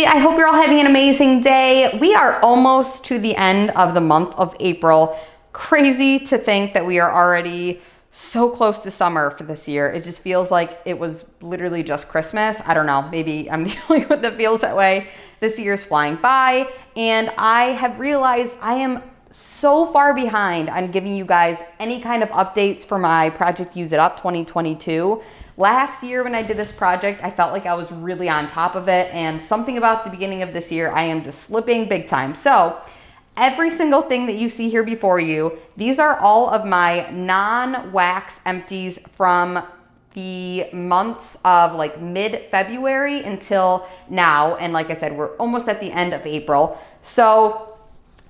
I hope you're all having an amazing day. We are almost to the end of the month of April. Crazy to think that we are already so close to summer for this year. It just feels like it was literally just Christmas. I don't know, maybe I'm the only one that feels that way. This year's flying by, and I have realized I am so far behind on giving you guys any kind of updates for my Project Use It Up 2022. Last year when I did this project, I felt like I was really on top of it, and something about the beginning of this year, I am just slipping big time. So every single thing that you see here before you, these are all of my non-wax empties from the months of like mid-February until now. And like I said, we're almost at the end of April. So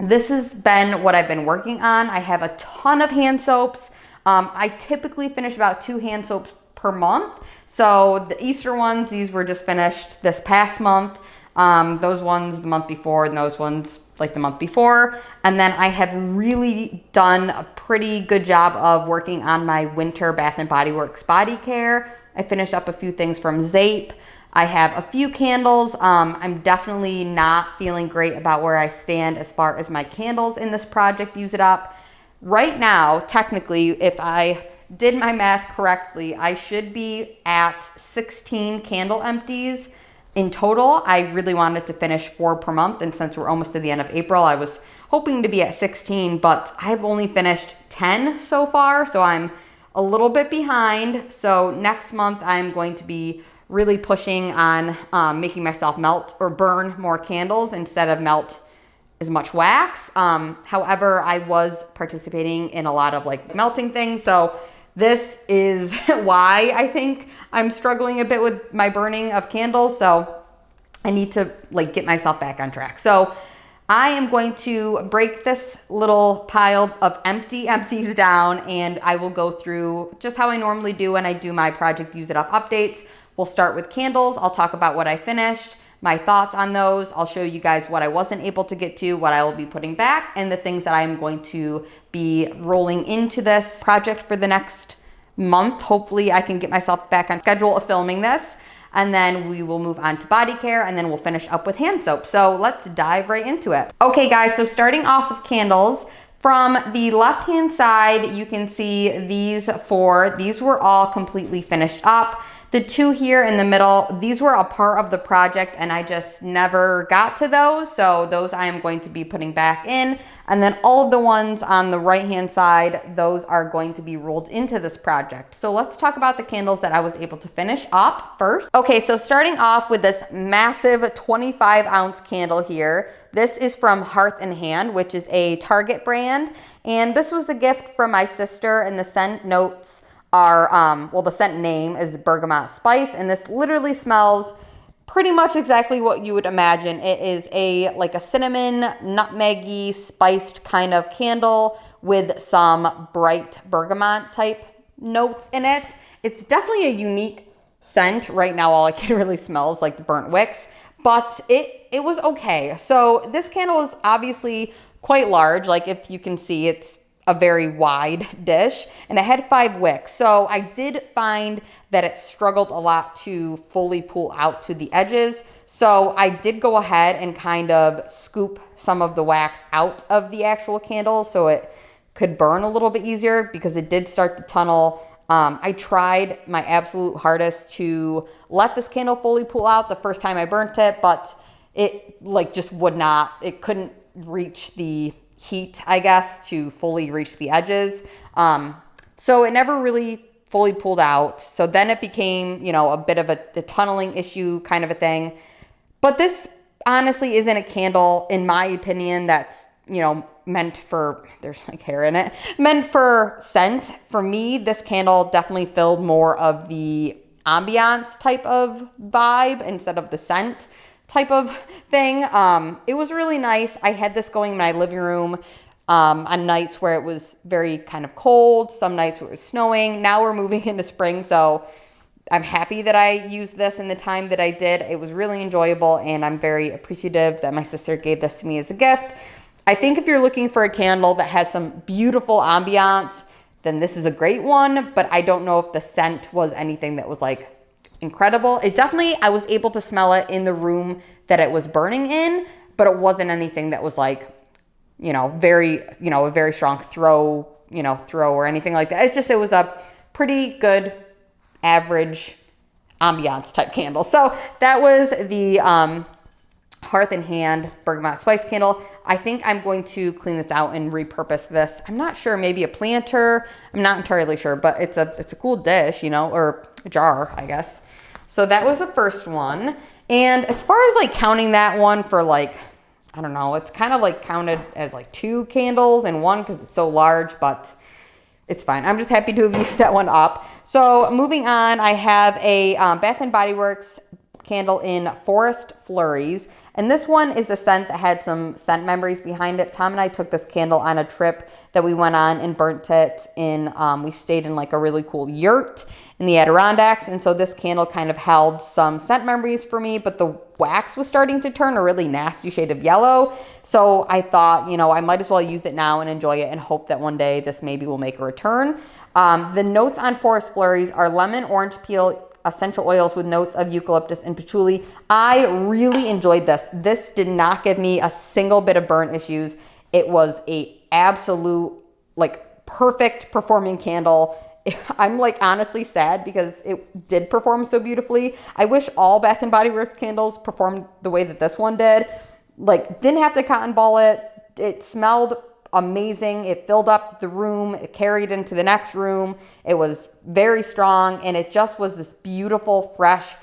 this has been what I've been working on. I have a ton of hand soaps. I typically finish about 2 hand soaps per month. So the Easter ones, these were just finished this past month. Those ones the month before, and those ones like the month before. And then I have really done a pretty good job of working on my winter Bath & Body Works body care. I finished up a few things from Zape. I have a few candles. I'm definitely not feeling great about where I stand as far as my candles in this project Use It Up. Right now, technically, if I did my math correctly, I should be at 16 candle empties in total. I really wanted to finish 4 per month, and since we're almost to the end of April, I was hoping to be at 16, but I've only finished 10 so far, so I'm a little bit behind. So next month, I'm going to be really pushing on making myself melt or burn more candles instead of melt as much wax. However, I was participating in a lot of like melting things, so this is why I think I'm struggling a bit with my burning of candles. So I need to like get myself back on track. So I am going to break this little pile of empties down, and I will go through just how I normally do when I do my Project Use It Up updates. We'll start with candles. I'll talk about what I finished, my thoughts on those. I'll show you guys what I wasn't able to get to, what I will be putting back, and the things that I'm going to be rolling into this project for the next month. Hopefully I can get myself back on schedule of filming this, and then we will move on to body care, and then we'll finish up with hand soap. So let's dive right into it. Okay guys, so starting off with candles, from the left hand side, you can see these 4. These were all completely finished up. The 2 here in the middle, these were a part of the project and I just never got to those. So those I am going to be putting back in. And then all of the ones on the right hand side, those are going to be rolled into this project. So let's talk about the candles that I was able to finish up first. Okay, so starting off with this massive 25-ounce candle here. This is from Hearth and Hand, which is a Target brand. And this was a gift from my sister, and the scent notes are, well, the scent name is Bergamot Spice, and this literally smells pretty much exactly what you would imagine. It is like a cinnamon, nutmeggy, spiced kind of candle with some bright bergamot type notes in it. It's definitely a unique scent. Right now, all I can really smell is like the burnt wicks, but it was okay. So this candle is obviously quite large. Like if you can see, it's a very wide dish, and it had 5 wicks. So I did find that it struggled a lot to fully pull out to the edges. So I did go ahead and kind of scoop some of the wax out of the actual candle so it could burn a little bit easier, because it did start to tunnel. I tried my absolute hardest to let this candle fully pull out the first time I burnt it, but it like just would not, it couldn't reach the heat, I guess, to fully reach the edges. So it never really fully pulled out. So then it became, you know, a bit of a tunneling issue kind of a thing. But this honestly isn't a candle, in my opinion, that's, you know, meant for, there's like hair in it, meant for scent. For me, this candle definitely filled more of the ambiance type of vibe instead of the scent type of thing. It was really nice. I had this going in my living room on nights where it was very kind of cold, some nights where it was snowing. Now we're moving into spring, so I'm happy that I used this in the time that I did. It was really enjoyable, and I'm very appreciative that my sister gave this to me as a gift. I think if you're looking for a candle that has some beautiful ambiance, then this is a great one, but I don't know if the scent was anything that was like incredible. It definitely, I was able to smell it in the room that it was burning in, but it wasn't anything that was like, very, a very strong throw or anything like that. It's just, it was a pretty good average ambiance type candle. So that was the Hearth and Hand Bergamot Spice Candle. I think I'm going to clean this out and repurpose this. I'm not sure, maybe a planter. I'm not entirely sure, but it's a cool dish, or a jar, I guess. So that was the first one. And as far as like counting that one for like, I don't know, it's kind of like counted as like 2 candles in one because it's so large, but it's fine. I'm just happy to have used that one up. So moving on, I have a Bath & Body Works candle in Forest Flurries. And this one is a scent that had some scent memories behind it. Tom and I took this candle on a trip that we went on and burnt it in, we stayed in like a really cool yurt in the Adirondacks. And so this candle kind of held some scent memories for me, but the wax was starting to turn a really nasty shade of yellow. So I thought, I might as well use it now and enjoy it and hope that one day this maybe will make a return. The notes on Forest Flurries are lemon, orange peel, essential oils with notes of eucalyptus and patchouli. I really enjoyed this. This did not give me a single bit of burn issues. It was a absolute like perfect performing candle. I'm like honestly sad because it did perform so beautifully. I wish all Bath & Body Works candles performed the way that this one did. Like, didn't have to cotton ball it. It smelled amazing. It filled up the room. It carried into the next room. It was very strong, and it just was this beautiful, fresh,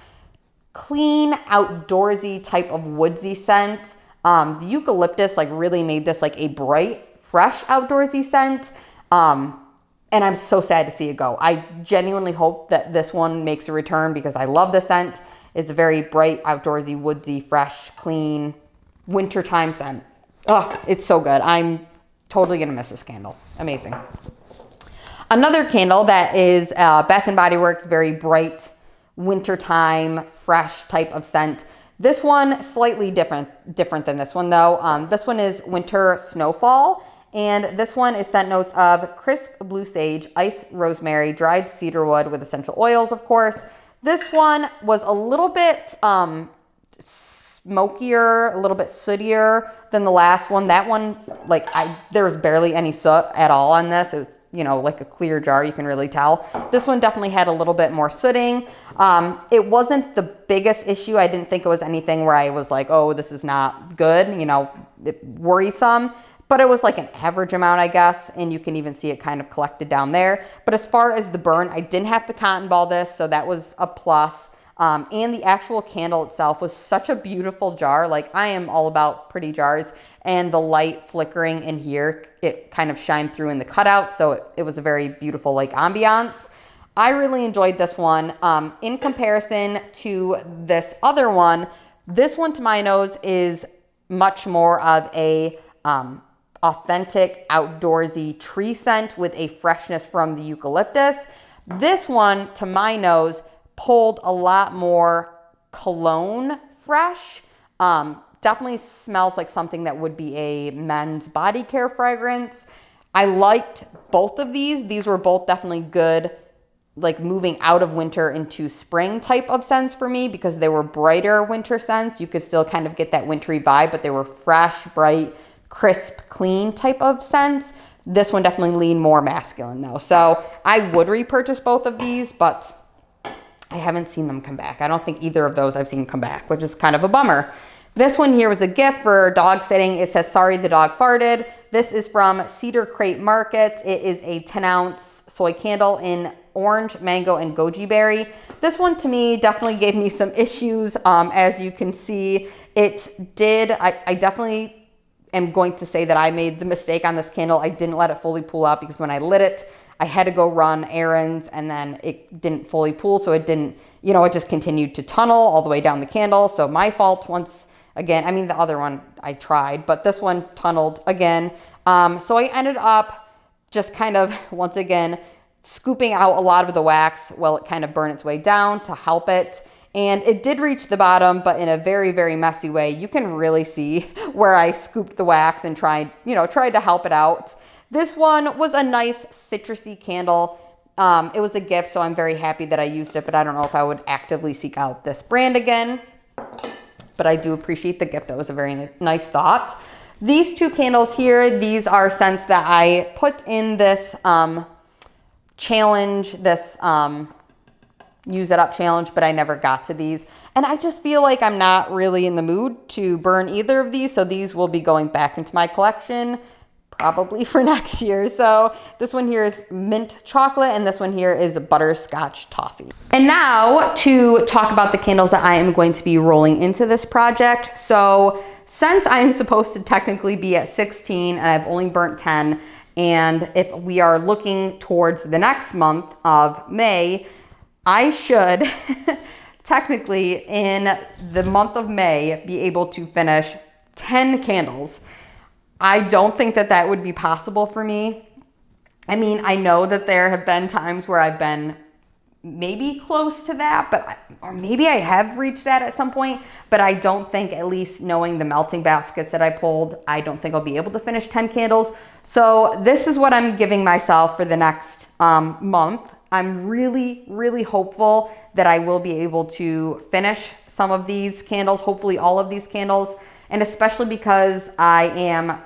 clean, outdoorsy type of woodsy scent. The eucalyptus like really made this like a bright, fresh, outdoorsy scent. And I'm so sad to see it go. I genuinely hope that this one makes a return because I love the scent. It's a very bright, outdoorsy, woodsy, fresh, clean, wintertime scent. Oh, it's so good. I'm totally gonna miss this candle. Amazing. Another candle that is Bath & Body Works, very bright, wintertime, fresh type of scent. This one, slightly different than this one though. This one is Winter Snowfall. And this one is scent notes of crisp blue sage, ice rosemary, dried cedarwood with essential oils, of course. This one was a little bit smokier, a little bit sootier than the last one. That one, like there was barely any soot at all on this. It was, like a clear jar, you can really tell. This one definitely had a little bit more sooting. It wasn't the biggest issue. I didn't think it was anything where I was like, oh, this is not good, worrisome. But it was like an average amount, I guess, and you can even see it kind of collected down there. But as far as the burn, I didn't have to cotton ball this, so that was a plus. And the actual candle itself was such a beautiful jar. Like, I am all about pretty jars, and the light flickering in here, it kind of shined through in the cutout, so it was a very beautiful like ambiance. I really enjoyed this one. In comparison to this other one, this one to my nose is much more of a authentic outdoorsy tree scent with a freshness from the eucalyptus. This one, to my nose, pulled a lot more cologne fresh. Definitely smells like something that would be a men's body care fragrance. I liked both of these. These were both definitely good, like moving out of winter into spring type of scents for me because they were brighter winter scents. You could still kind of get that wintry vibe, but they were fresh, bright, crisp, clean type of scents. This one definitely leaned more masculine though. So I would repurchase both of these, but I haven't seen them come back. I don't think either of those I've seen come back, which is kind of a bummer. This one here was a gift for dog sitting. It says, sorry, the dog farted. This is from Cedar Crate Market. It is a 10-ounce soy candle in orange, mango, and goji berry. This one to me definitely gave me some issues. As you can see, it did. I definitely am going to say that I made the mistake on this candle. I didn't let it fully pool out because when I lit it, I had to go run errands and then it didn't fully pool. So it didn't, it just continued to tunnel all the way down the candle. So my fault once again. I mean, the other one I tried, but this one tunneled again. So I ended up just kind of, once again, scooping out a lot of the wax while it kind of burned its way down to help it. And it did reach the bottom, but in a very, very messy way. You can really see where I scooped the wax and tried to help it out. This one was a nice citrusy candle. It was a gift, so I'm very happy that I used it, but I don't know if I would actively seek out this brand again. but I do appreciate the gift. That was a very nice thought. These two candles here, these are scents that I put in this challenge, this use it up challenge, but I never got to these. And I just feel like I'm not really in the mood to burn either of these. So these will be going back into my collection probably for next year. So this one here is mint chocolate and this one here is butterscotch toffee. And now to talk about the candles that I am going to be rolling into this project. So since I'm supposed to technically be at 16 and I've only burnt 10, and if we are looking towards the next month of May, I should technically in the month of May be able to finish 10 candles. I don't think that that would be possible for me. I mean, I know that there have been times where I've been maybe close to that, or maybe I have reached that at some point, but I don't think, at least knowing the melting baskets that I pulled, I don't think I'll be able to finish 10 candles. So this is what I'm giving myself for the next month. I'm really, really hopeful that I will be able to finish some of these candles, hopefully all of these candles, and especially because I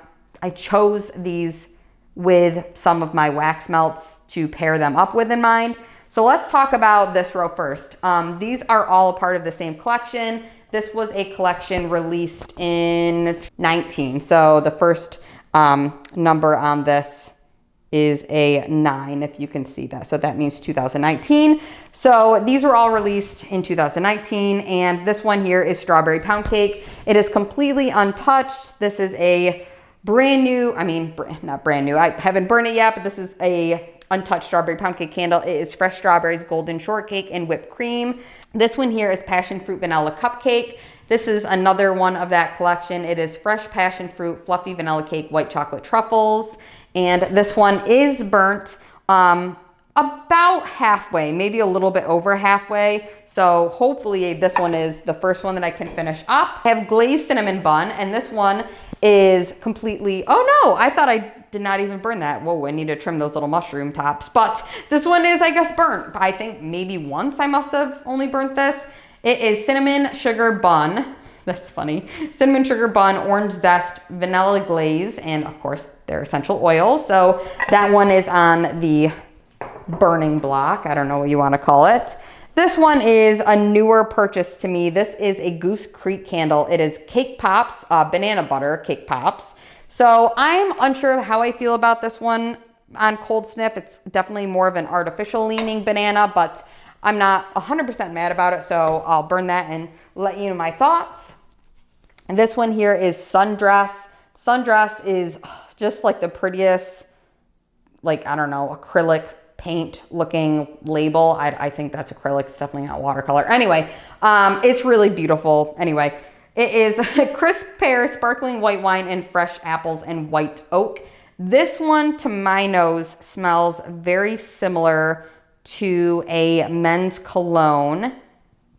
chose these with some of my wax melts to pair them up with in mind. So let's talk about this row first. These are all a part of the same collection. This was a collection released in 19. So the first number on this is a 9, if you can see that. So that means 2019. So these were all released in 2019. And this one here is Strawberry Pound Cake. It is completely untouched. This is a brand new, not brand new. I haven't burned it yet, but this is a untouched Strawberry Pound Cake candle. It is fresh strawberries, golden shortcake, and whipped cream. This one here is Passion Fruit Vanilla Cupcake. This is another one of that collection. It is fresh passion fruit, fluffy vanilla cake, white chocolate truffles. And this one is burnt about halfway, maybe a little bit over halfway. So hopefully this one is the first one that I can finish up. I have glazed cinnamon bun, and this one is completely, oh no, I thought I did not even burn that. Whoa, I need to trim those little mushroom tops. But this one is, I guess, burnt. I think maybe once I must have only burnt this. It is cinnamon sugar bun. That's funny. Cinnamon sugar bun, orange zest, vanilla glaze, and of course their essential oils. So that one is on the burning block. I don't know what you want to call it. This one is a newer purchase to me. This is a Goose Creek candle. It is Cake Pops, banana butter Cake Pops. So I'm unsure of how I feel about this one on cold sniff. It's definitely more of an artificial leaning banana, but I'm not 100% mad about it. So I'll burn that and let you know my thoughts. And this one here is Sundress. Sundress is just like the prettiest, like, I don't know, acrylic paint looking label. I think that's acrylic. It's definitely not watercolor. Anyway, it's really beautiful. Anyway, it is crisp pear, sparkling white wine, and fresh apples and white oak. This one, to my nose, smells very similar to a men's cologne.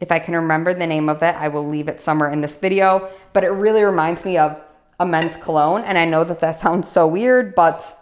If I can remember the name of it, I will leave it somewhere in this video, but it really reminds me of a men's cologne. And I know that that sounds so weird, but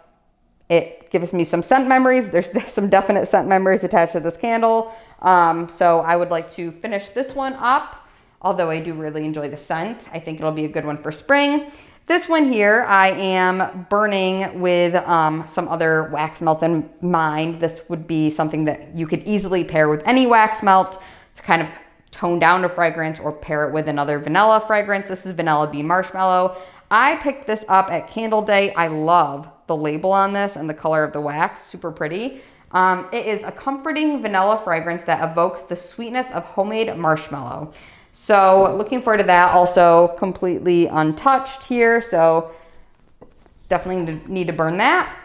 it gives me some scent memories. There's some definite scent memories attached to this candle. So I would like to finish this one up, although I do really enjoy the scent. I think it'll be a good one for spring. This one here, I am burning with some other wax melts in mind. This would be something that you could easily pair with any wax melt to kind of tone down a fragrance or pair it with another vanilla fragrance. This is Vanilla Bean Marshmallow. I picked this up at Candle Day. I love the label on this and the color of the wax, super pretty. It is a comforting vanilla fragrance that evokes the sweetness of homemade marshmallow. So looking forward to that. Also completely untouched here, so definitely need to burn that.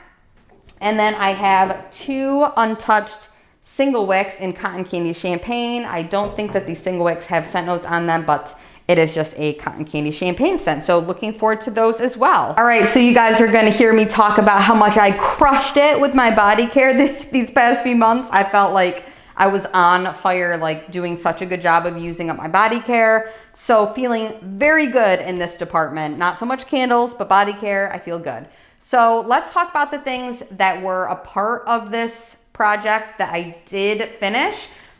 And then I have 2 untouched single wicks in Cotton Candy Champagne. I don't think that these single wicks have scent notes on them, but it is just a cotton candy champagne scent. So looking forward to those as well. All right, so you guys are gonna hear me talk about how much I crushed it with my body care these past few months. I felt like I was on fire, like doing such a good job of using up my body care. So feeling very good in this department. Not so much candles, but body care, I feel good. So let's talk about the things that were a part of this project that I did finish.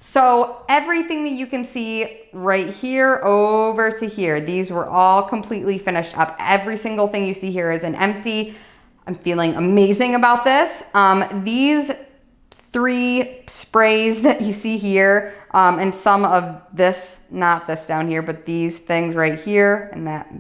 So everything that you can see right here over to here, these were all completely finished up. Every single thing you see here is an empty. I'm feeling amazing about this. These 3 sprays that you see here, and some of this, not this down here, but these things right here and that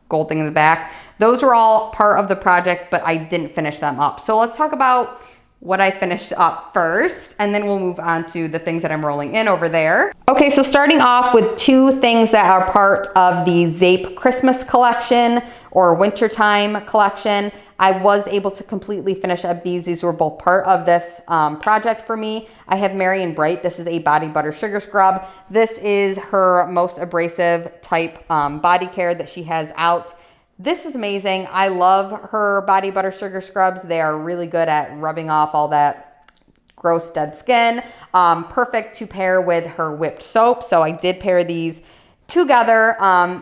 gold thing in the back, those were all part of the project, but I didn't finish them up. So let's talk about what I finished up first, and then we'll move on to the things that I'm rolling in over there. Okay, so starting off with 2 things that are part of the Zape Christmas collection or wintertime collection. I was able to completely finish up these. These were both part of this project for me. I have Merry and Bright. This is a body butter sugar scrub. This is her most abrasive type body care that she has out. This is amazing. I love her body butter sugar scrubs. They are really good at rubbing off all that gross dead skin. Perfect to pair with her whipped soap. So I did pair these together.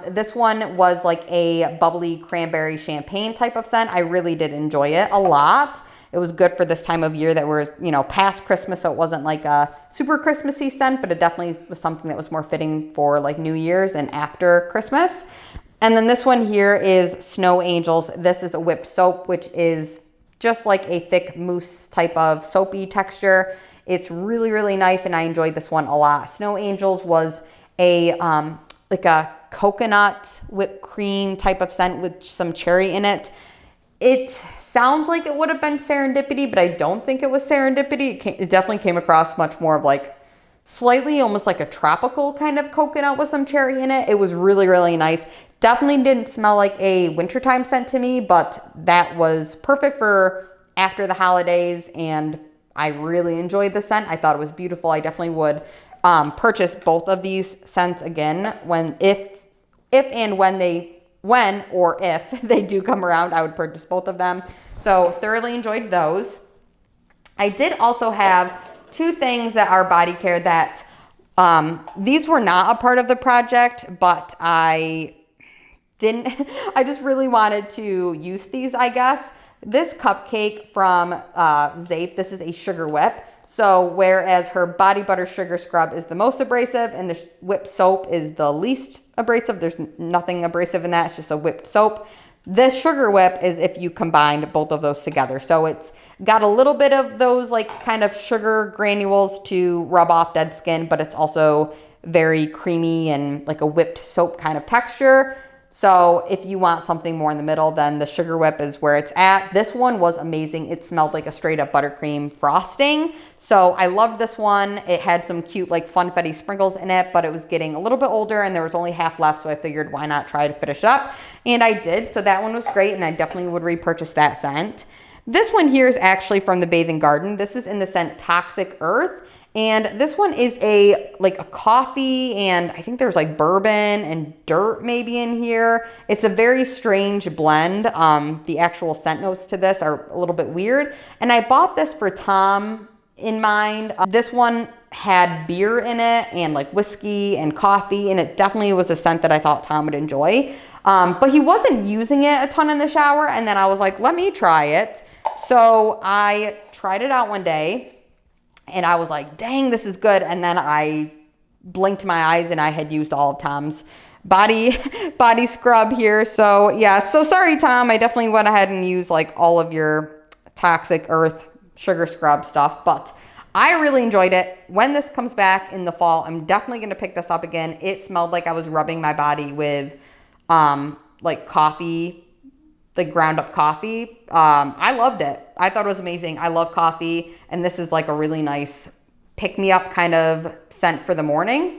This one was like a bubbly cranberry champagne type of scent. I really did enjoy it a lot. It was good for this time of year that we're, you know, past Christmas, so it wasn't like a super Christmassy scent, but it definitely was something that was more fitting for like New Year's and after Christmas. And then this one here is Snow Angels. This is a whipped soap, which is just like a thick mousse type of soapy texture. It's really, really nice, and I enjoyed this one a lot. Snow Angels was a like a coconut whipped cream type of scent with some cherry in it. It sounds like it would have been serendipity, but I don't think it was serendipity. It definitely came across much more of like slightly almost like a tropical kind of coconut with some cherry in it. It was really, really nice. Definitely didn't smell like a wintertime scent to me, but that was perfect for after the holidays, and I really enjoyed the scent. I thought it was beautiful. I definitely would purchase both of these scents again if they do come around. I would purchase both of them. So thoroughly enjoyed those. I did also have 2 things that are body care that these were not a part of the project, but I just really wanted to use these, I guess. This cupcake from Zape, this is a sugar whip. So whereas her body butter sugar scrub is the most abrasive and the whipped soap is the least abrasive, there's nothing abrasive in that, it's just a whipped soap. This sugar whip is if you combined both of those together. So it's got a little bit of those like kind of sugar granules to rub off dead skin, but it's also very creamy and like a whipped soap kind of texture. So if you want something more in the middle, then the sugar whip is where it's at. This one was amazing. It smelled like a straight up buttercream frosting. So I loved this one. It had some cute like funfetti sprinkles in it, but it was getting a little bit older and there was only half left. So I figured why not try to finish up? And I did. So that one was great, and I definitely would repurchase that scent. This one here is actually from the Bathing Garden. This is in the scent Toxic Earth. And this one is a coffee, and I think there's like bourbon and dirt maybe in here. It's a very strange blend. The actual scent notes to this are a little bit weird. And I bought this for Tom in mind. This one had beer in it and like whiskey and coffee, and it definitely was a scent that I thought Tom would enjoy. But he wasn't using it a ton in the shower, and then I was like, let me try it. So I tried it out one day. And I was like, dang, this is good. And then I blinked my eyes and I had used all of Tom's body scrub here. So yeah, so sorry, Tom. I definitely went ahead and used like all of your Toxic Earth sugar scrub stuff. But I really enjoyed it. When this comes back in the fall, I'm definitely going to pick this up again. It smelled like I was rubbing my body with like coffee, like ground up coffee. I loved it. I thought it was amazing. I love coffee, and this is like a really nice pick-me-up kind of scent for the morning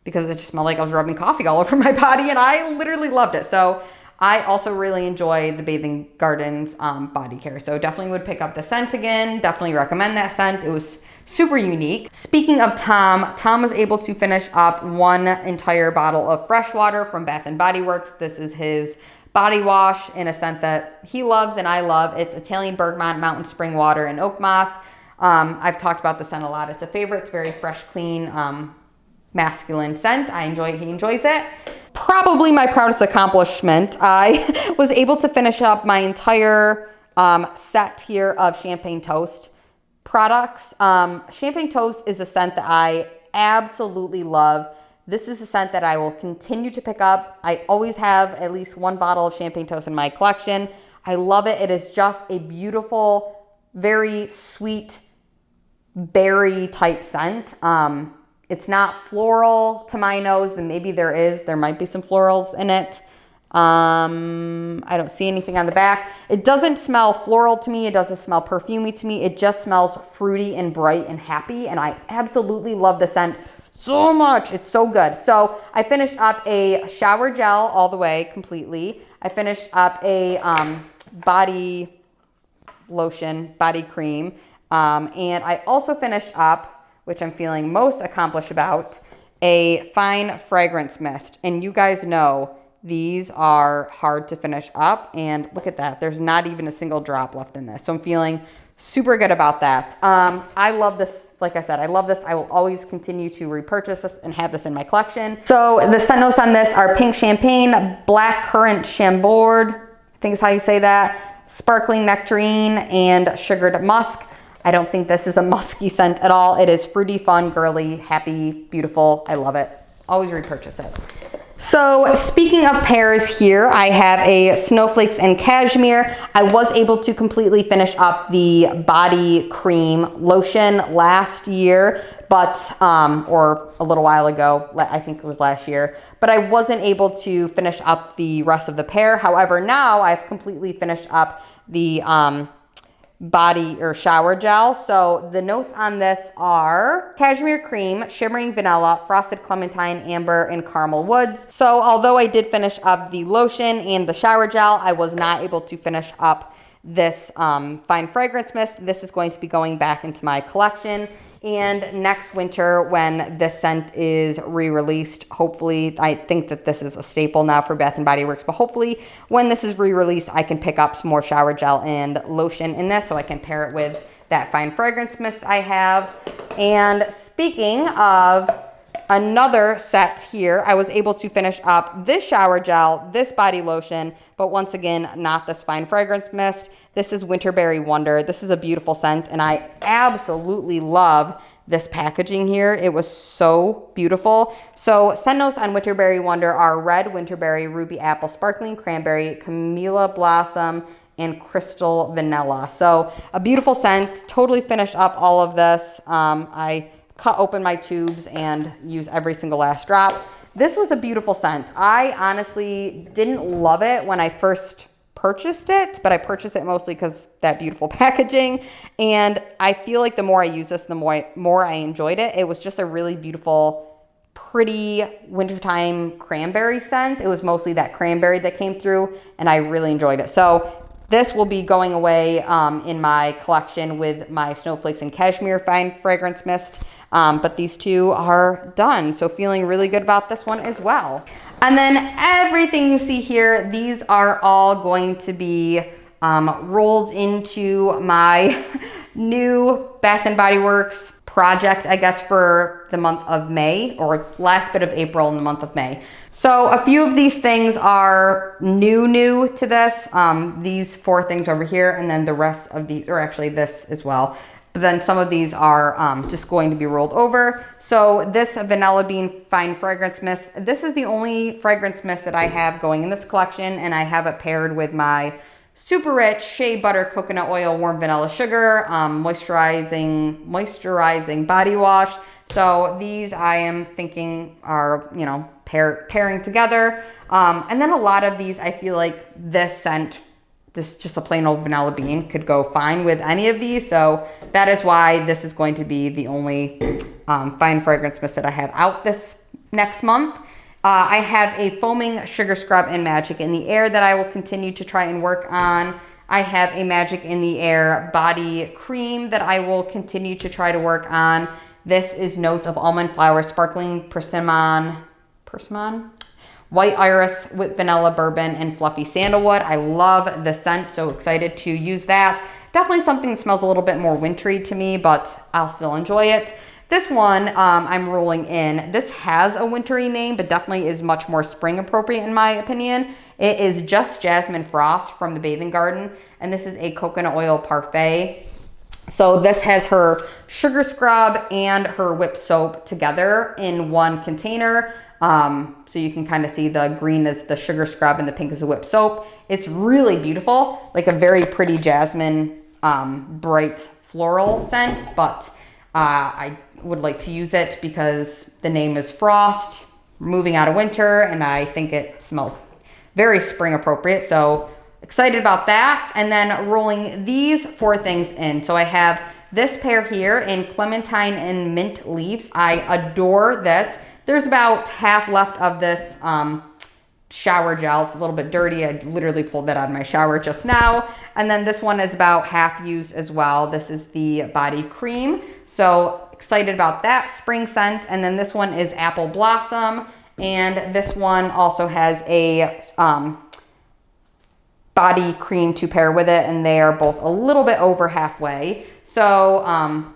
because it just smelled like I was rubbing coffee all over my body, and I literally loved it. So I also really enjoy the Bathing Gardens body care. So definitely would pick up the scent again. Definitely recommend that scent. It was super unique. Speaking of Tom was able to finish up one entire bottle of fresh water from Bath & Body Works. This is his body wash in a scent that he loves and I love. It's Italian Bergamot, Mountain Spring Water, and Oak Moss. I've talked about the scent a lot. It's a favorite. It's very fresh, clean, masculine scent. I enjoy it. He enjoys it. Probably my proudest accomplishment. I was able to finish up my entire set here of Champagne Toast. products. Champagne Toast is a scent that I absolutely love. This is a scent that I will continue to pick up. I always have at least one bottle of Champagne Toast in my collection. I love it. It is just a beautiful, very sweet berry type scent. It's not floral to my nose. Then maybe there might be some florals in it. I don't see anything on the back. It doesn't smell floral to me. It doesn't smell perfumey to me. It just smells fruity and bright and happy. And I absolutely love the scent so much. It's so good. So I finished up a shower gel all the way completely. I finished up a body lotion, body cream. And I also finished up, which I'm feeling most accomplished about, a fine fragrance mist. And you guys know these are hard to finish up, and look at that. There's not even a single drop left in this. So I'm feeling super good about that. I love this. Like I said, I love this. I will always continue to repurchase this and have this in my collection. So the scent notes on this are pink champagne, black currant chambord, I think is how you say that, sparkling nectarine, and sugared musk. I don't think this is a musky scent at all. It is fruity, fun, girly, happy, beautiful. I love it. Always repurchase it. So speaking of pairs here, I have a Snowflakes and Cashmere. I was able to completely finish up the body cream lotion last year, but, or a little while ago, I think it was last year, but I wasn't able to finish up the rest of the pair. However, now I've completely finished up the, body or shower gel. So the notes on this are cashmere cream, shimmering vanilla, frosted clementine, amber, and caramel woods. So although I did finish up the lotion and the shower gel, I was not able to finish up this fine fragrance mist. This is going to be going back into my collection. And next winter, when this scent is re-released, hopefully, I think that this is a staple now for Bath & Body Works, but hopefully when this is re-released, I can pick up some more shower gel and lotion in this so I can pair it with that fine fragrance mist I have. And speaking of another set here, I was able to finish up this shower gel, this body lotion, but once again, not this fine fragrance mist. This is Winterberry Wonder. This is a beautiful scent, and I absolutely love this packaging here. It was so beautiful. So scent notes on Winterberry Wonder are red winterberry, ruby apple, sparkling cranberry, camellia blossom, and crystal vanilla. So a beautiful scent. Totally finished up all of this. I cut open my tubes and use every single last drop. This was a beautiful scent. I honestly didn't love it when I first purchased it, but I purchased it mostly because that beautiful packaging. And I feel like the more I use this, the more I enjoyed it. It was just a really beautiful, pretty wintertime cranberry scent. It was mostly that cranberry that came through, and I really enjoyed it. So this will be going away in my collection with my Snowflakes and Cashmere Fine Fragrance Mist. But these two are done. So feeling really good about this one as well. And then everything you see here, these are all going to be rolled into my new Bath & Body Works project, I guess, for the month of May, or last bit of April in the month of May. So a few of these things are new to this. These 4 things over here, and then the rest of these, or actually this as well. But then some of these are just going to be rolled over. So this Vanilla Bean Fine Fragrance Mist, this is the only fragrance mist that I have going in this collection, and I have it paired with my super rich shea butter coconut oil warm vanilla sugar moisturizing body wash. So these I am thinking are, you know, pairing together. And then a lot of these, I feel like this scent, this just a plain old vanilla bean, could go fine with any of these. So that is why this is going to be the only fine fragrance mist that I have out this next month. I have a foaming sugar scrub and Magic in the Air that I will continue to try and work on. I have a Magic in the Air body cream that I will continue to try to work on. This is notes of almond flower, sparkling persimmon, white iris with vanilla bourbon and fluffy sandalwood. I love the scent, so excited to use that. Definitely something that smells a little bit more wintry to me, but I'll still enjoy it. This one I'm rolling in. This has a wintry name, but definitely is much more spring appropriate in my opinion. It is Just Jasmine Frost from the Bathing Garden, and this is a coconut oil parfait. So this has her sugar scrub and her whip soap together in one container. So you can kind of see the green is the sugar scrub and the pink is the whip soap. It's really beautiful, like a very pretty jasmine, bright floral scent, but I would like to use it because the name is Frost, moving out of winter, and I think it smells very spring appropriate. So excited about that. And then rolling these 4 things in. So I have this pair here in clementine and mint leaves. I adore this. There's about half left of this shower gel. It's a little bit dirty. I literally pulled that out of my shower just now. And then this one is about half used as well. This is the body cream. So excited about that spring scent. And then this one is apple blossom. And this one also has a body cream to pair with it. And they are both a little bit over halfway. So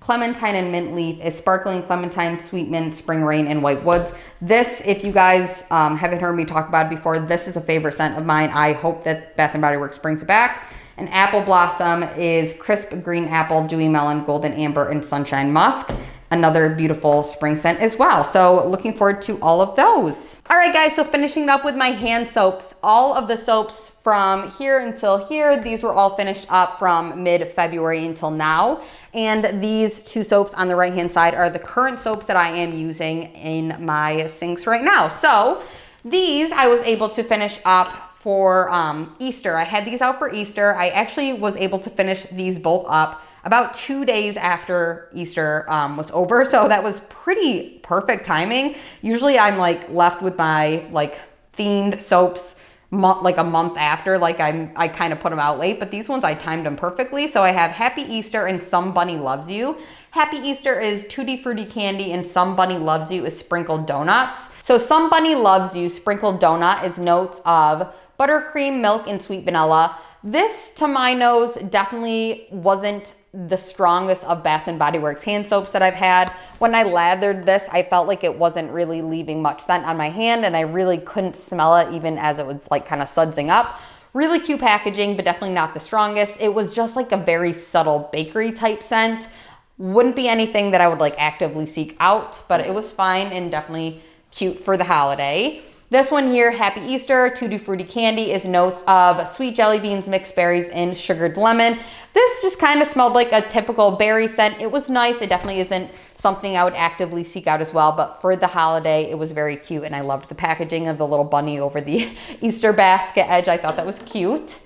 clementine and mint leaf is sparkling clementine, sweet mint, spring rain, and white woods. This, if you guys haven't heard me talk about it before, this is a favorite scent of mine. I hope that Bath & Body Works brings it back. And apple blossom is crisp green apple, dewy melon, golden amber, and sunshine musk. Another beautiful spring scent as well. So looking forward to all of those. All right, guys, so finishing up with my hand soaps. All of the soaps from here until here, these were all finished up from mid-February until now. And these 2 soaps on the right-hand side are the current soaps that I am using in my sinks right now. So these I was able to finish up for Easter. I had these out for Easter. I actually was able to finish these both up about 2 days after Easter was over. So that was pretty perfect timing. Usually I'm like left with my like themed soaps like a month after, like I kind of put them out late, but these ones I timed them perfectly. So I have Happy Easter and Some Bunny Loves You. Happy Easter is Tutti Frutti Candy and Some Bunny Loves You is Sprinkled Donuts. So Some Bunny Loves You Sprinkled Donut is notes of buttercream, milk, and sweet vanilla. This, to my nose, definitely wasn't the strongest of Bath & Body Works hand soaps that I've had. When I lathered this, I felt like it wasn't really leaving much scent on my hand, and I really couldn't smell it even as it was like kind of sudsing up. Really cute packaging, but definitely not the strongest. It was just like a very subtle bakery type scent. Wouldn't be anything that I would like actively seek out, but it was fine and definitely cute for the holiday. This one here, Happy Easter, Tutti Frutti Candy, is notes of sweet jelly beans, mixed berries, and sugared lemon. This just kind of smelled like a typical berry scent. It was nice. It definitely isn't something I would actively seek out as well, but for the holiday, it was very cute, and I loved the packaging of the little bunny over the Easter basket edge. I thought that was cute.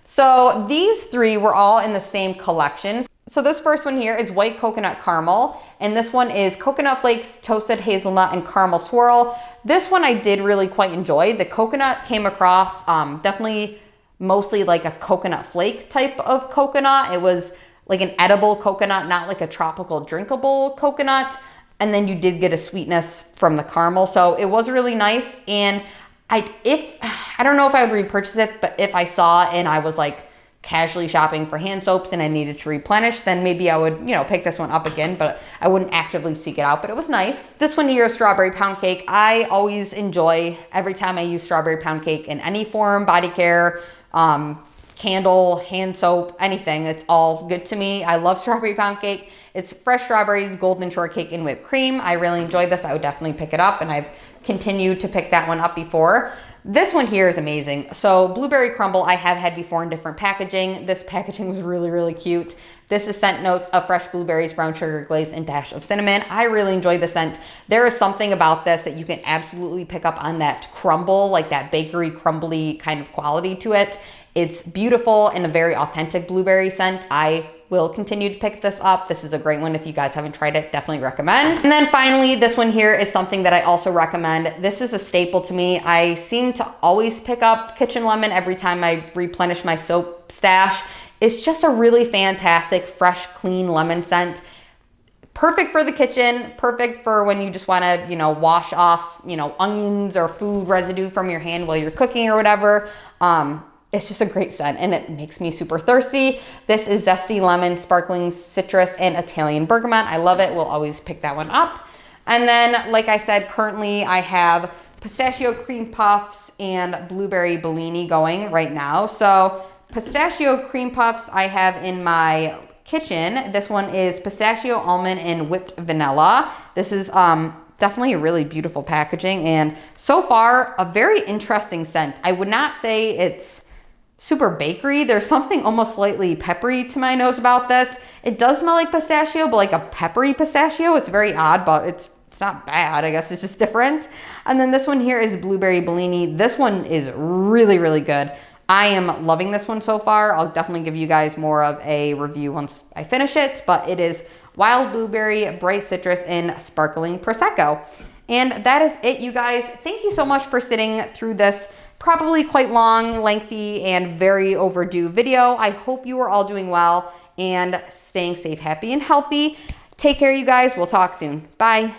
So these 3 were all in the same collection. So this first one here is White Coconut Caramel, and this one is Coconut Flakes, Toasted Hazelnut, and Caramel Swirl. This one I did really quite enjoy. The coconut came across definitely mostly like a coconut flake type of coconut. It was like an edible coconut, not like a tropical drinkable coconut. And then you did get a sweetness from the caramel. So it was really nice. And I don't know if I would repurchase it, but if I saw it and I was like casually shopping for hand soaps and I needed to replenish, then maybe I would, pick this one up again, but I wouldn't actively seek it out, but it was nice. This one here is Strawberry Pound Cake. I always enjoy every time I use Strawberry Pound Cake in any form, body care, candle, hand soap, anything. It's all good to me. I love Strawberry Pound Cake. It's fresh strawberries, golden shortcake, and whipped cream. I really enjoy this. I would definitely pick it up, and I've continued to pick that one up before. This one here is amazing. So Blueberry Crumble I have had before in different packaging. This packaging was really, really cute. This is scent notes of fresh blueberries, brown sugar glaze, and dash of cinnamon. I really enjoy the scent. There is something about this that you can absolutely pick up on that crumble, like that bakery crumbly kind of quality to it. It's beautiful and a very authentic blueberry scent. I will continue to pick this up. This is a great one. If you guys haven't tried it, definitely recommend. And then finally, this one here is something that I also recommend. This is a staple to me. I seem to always pick up Kitchen Lemon every time I replenish my soap stash. It's just a really fantastic, fresh, clean lemon scent. Perfect for the kitchen, perfect for when you just want to, wash off, onions or food residue from your hand while you're cooking or whatever. It's just a great scent and it makes me super thirsty. This is Zesty Lemon, Sparkling Citrus, and Italian Bergamot. I love it. We'll always pick that one up. And then, like I said, currently I have Pistachio Cream Puffs and Blueberry Bellini going right now. So Pistachio Cream Puffs I have in my Kitchen. This one is pistachio, almond, and whipped vanilla. This is definitely a really beautiful packaging, and so far a very interesting scent. I would not say it's super bakery. There's something almost slightly peppery to my nose about this. It does smell like pistachio, but like a peppery pistachio. It's very odd, but it's not bad. I guess it's just different. And then this one here is blueberry Bellini. This one is really, really good. I am loving this one so far. I'll definitely give you guys more of a review once I finish it, but it is wild blueberry, bright citrus, and sparkling Prosecco. And that is it, you guys. Thank you so much for sitting through this probably quite long, lengthy, and very overdue video. I hope you are all doing well and staying safe, happy, and healthy. Take care, you guys. We'll talk soon. Bye.